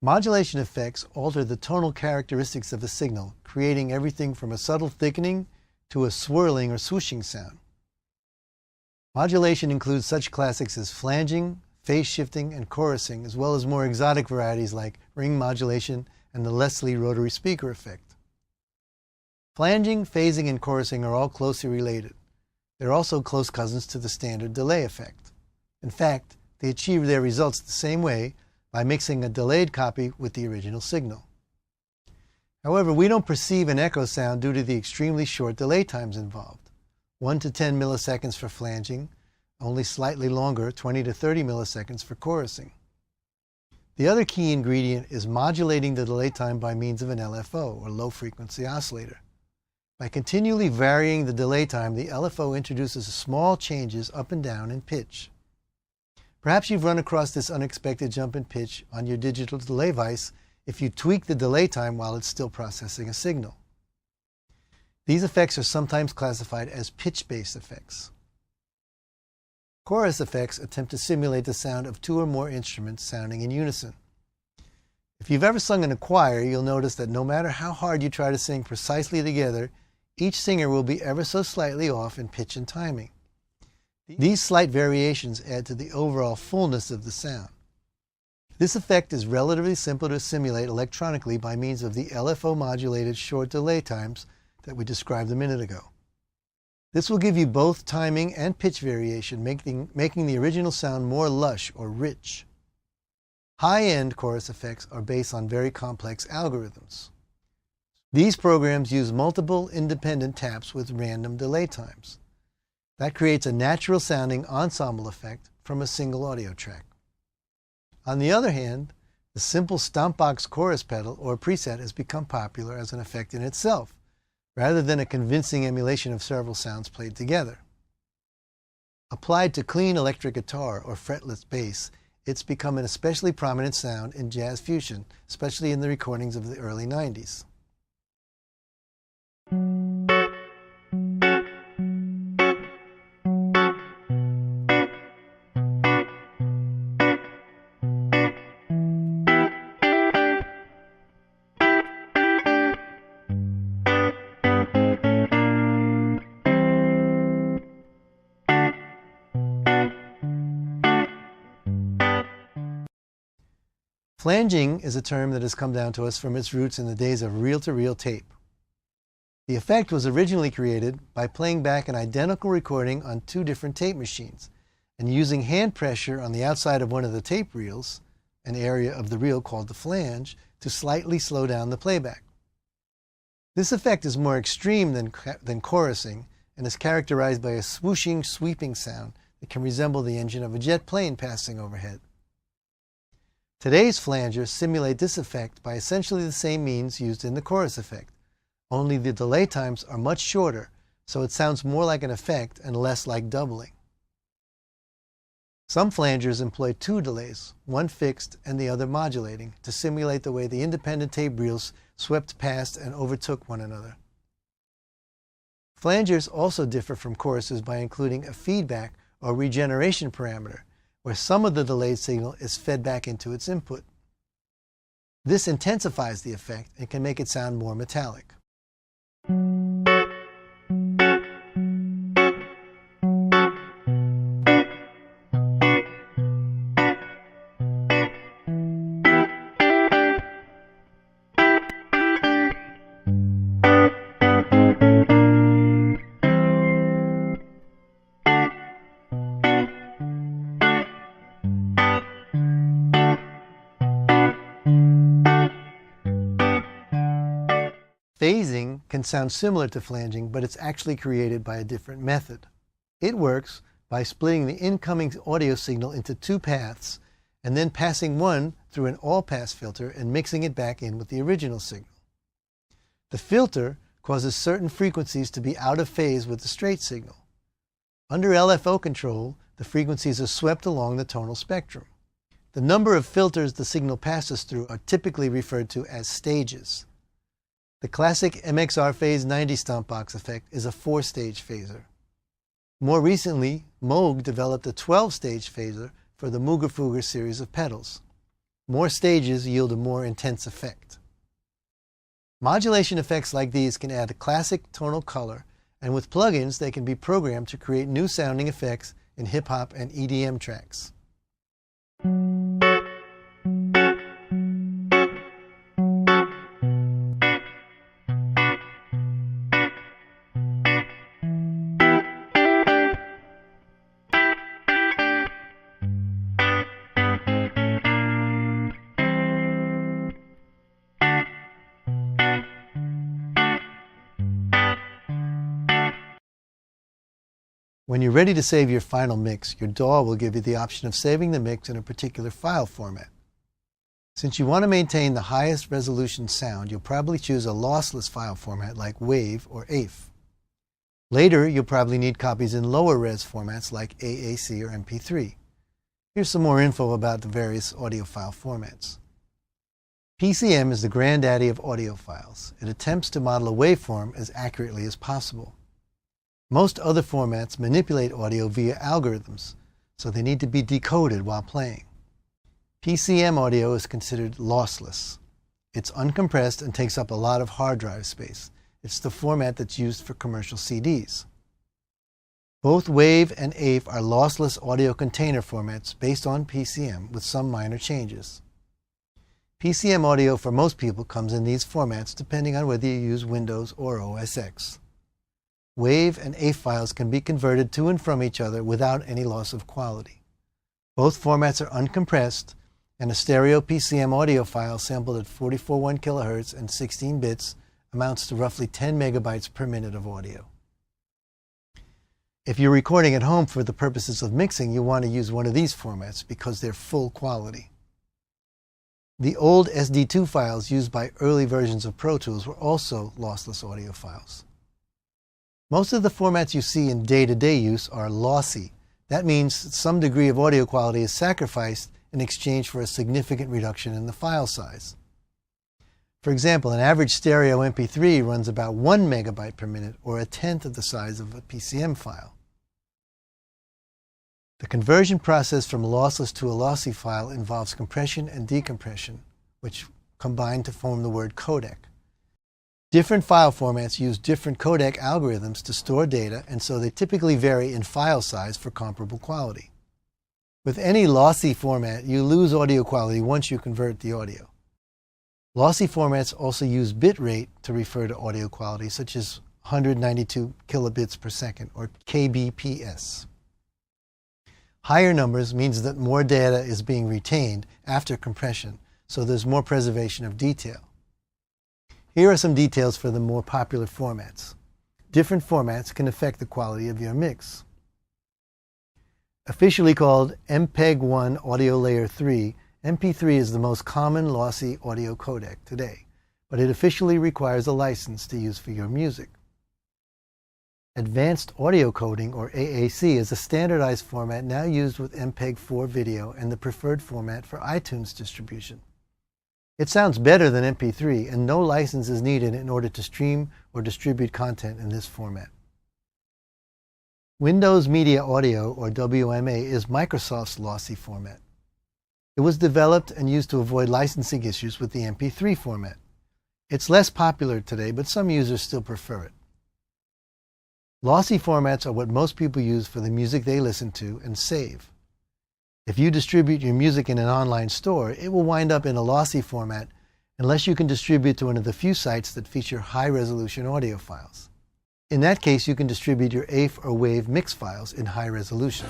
Modulation effects alter the tonal characteristics of a signal, creating everything from a subtle thickening to a swirling or swooshing sound. Modulation includes such classics as flanging, phase shifting, and chorusing, as well as more exotic varieties like ring modulation and the Leslie rotary speaker effect. Flanging, phasing, and chorusing are all closely related. They're also close cousins to the standard delay effect. In fact, they achieve their results the same way by mixing a delayed copy with the original signal. However, we don't perceive an echo sound due to the extremely short delay times involved. 1 to 10 milliseconds for flanging, only slightly longer, 20 to 30 milliseconds for chorusing. The other key ingredient is modulating the delay time by means of an LFO, or low-frequency oscillator. By continually varying the delay time, the LFO introduces small changes up and down in pitch. Perhaps you've run across this unexpected jump in pitch on your digital delay device if you tweak the delay time while it's still processing a signal. These effects are sometimes classified as pitch-based effects. Chorus effects attempt to simulate the sound of two or more instruments sounding in unison. If you've ever sung in a choir, you'll notice that no matter how hard you try to sing precisely together, each singer will be ever so slightly off in pitch and timing. These slight variations add to the overall fullness of the sound. This effect is relatively simple to simulate electronically by means of the LFO-modulated short delay times that we described a minute ago. This will give you both timing and pitch variation, making the original sound more lush or rich. High-end chorus effects are based on very complex algorithms. These programs use multiple independent taps with random delay times. That creates a natural-sounding ensemble effect from a single audio track. On the other hand, the simple stompbox chorus pedal or preset has become popular as an effect in itself, rather than a convincing emulation of several sounds played together. Applied to clean electric guitar or fretless bass, it's become an especially prominent sound in jazz fusion, especially in the recordings of the early 90s. Flanging is a term that has come down to us from its roots in the days of reel-to-reel tape. The effect was originally created by playing back an identical recording on two different tape machines and using hand pressure on the outside of one of the tape reels, an area of the reel called the flange, to slightly slow down the playback. This effect is more extreme than chorusing and is characterized by a swooshing, sweeping sound that can resemble the engine of a jet plane passing overhead. Today's flangers simulate this effect by essentially the same means used in the chorus effect, only the delay times are much shorter, so it sounds more like an effect and less like doubling. Some flangers employ two delays, one fixed and the other modulating, to simulate the way the independent tape reels swept past and overtook one another. Flangers also differ from choruses by including a feedback or regeneration parameter, where some of the delayed signal is fed back into its input. This intensifies the effect and can make it sound more metallic. Phasing can sound similar to flanging, but it's actually created by a different method. It works by splitting the incoming audio signal into two paths and then passing one through an all-pass filter and mixing it back in with the original signal. The filter causes certain frequencies to be out of phase with the straight signal. Under LFO control, the frequencies are swept along the tonal spectrum. The number of filters the signal passes through are typically referred to as stages. The classic MXR Phase 90 stompbox effect is a 4-stage phaser. More recently, Moog developed a 12-stage phaser for the Mooger Fooger series of pedals. More stages yield a more intense effect. Modulation effects like these can add a classic tonal color, and with plugins they can be programmed to create new sounding effects in hip-hop and EDM tracks. When you're ready to save your final mix, your DAW will give you the option of saving the mix in a particular file format. Since you want to maintain the highest resolution sound, you'll probably choose a lossless file format like WAV or AIF. Later, you'll probably need copies in lower res formats like AAC or MP3. Here's some more info about the various audiophile formats. PCM is the granddaddy of audiophiles. It attempts to model a waveform as accurately as possible. Most other formats manipulate audio via algorithms, so they need to be decoded while playing. PCM audio is considered lossless. It's uncompressed and takes up a lot of hard drive space. It's the format that's used for commercial CDs. Both WAV and AIF are lossless audio container formats based on PCM with some minor changes. PCM audio for most people comes in these formats depending on whether you use Windows or OS X. WAV and AIF files can be converted to and from each other without any loss of quality. Both formats are uncompressed, and a stereo PCM audio file sampled at 44.1 kHz and 16 bits amounts to roughly 10 megabytes per minute of audio. If you're recording at home for the purposes of mixing, you want to use one of these formats because they're full quality. The old SD2 files used by early versions of Pro Tools were also lossless audio files. Most of the formats you see in day-to-day use are lossy. That means some degree of audio quality is sacrificed in exchange for a significant reduction in the file size. For example, an average stereo MP3 runs about 1 megabyte per minute, or a tenth of the size of a PCM file. The conversion process from lossless to a lossy file involves compression and decompression, which combine to form the word codec. Different file formats use different codec algorithms to store data, and so they typically vary in file size for comparable quality. With any lossy format, you lose audio quality once you convert the audio. Lossy formats also use bit rate to refer to audio quality, such as 192 kilobits per second, or kbps. Higher numbers means that more data is being retained after compression, so there's more preservation of detail. Here are some details for the more popular formats. Different formats can affect the quality of your mix. Officially called MPEG-1 Audio Layer 3, MP3 is the most common lossy audio codec today, but it officially requires a license to use for your music. Advanced Audio Coding, or AAC, is a standardized format now used with MPEG-4 video and the preferred format for iTunes distribution. It sounds better than MP3, and no license is needed in order to stream or distribute content in this format. Windows Media Audio, or WMA, is Microsoft's lossy format. It was developed and used to avoid licensing issues with the MP3 format. It's less popular today, but some users still prefer it. Lossy formats are what most people use for the music they listen to and save. If you distribute your music in an online store, it will wind up in a lossy format unless you can distribute to one of the few sites that feature high-resolution audio files. In that case, you can distribute your AIF or WAV mix files in high resolution.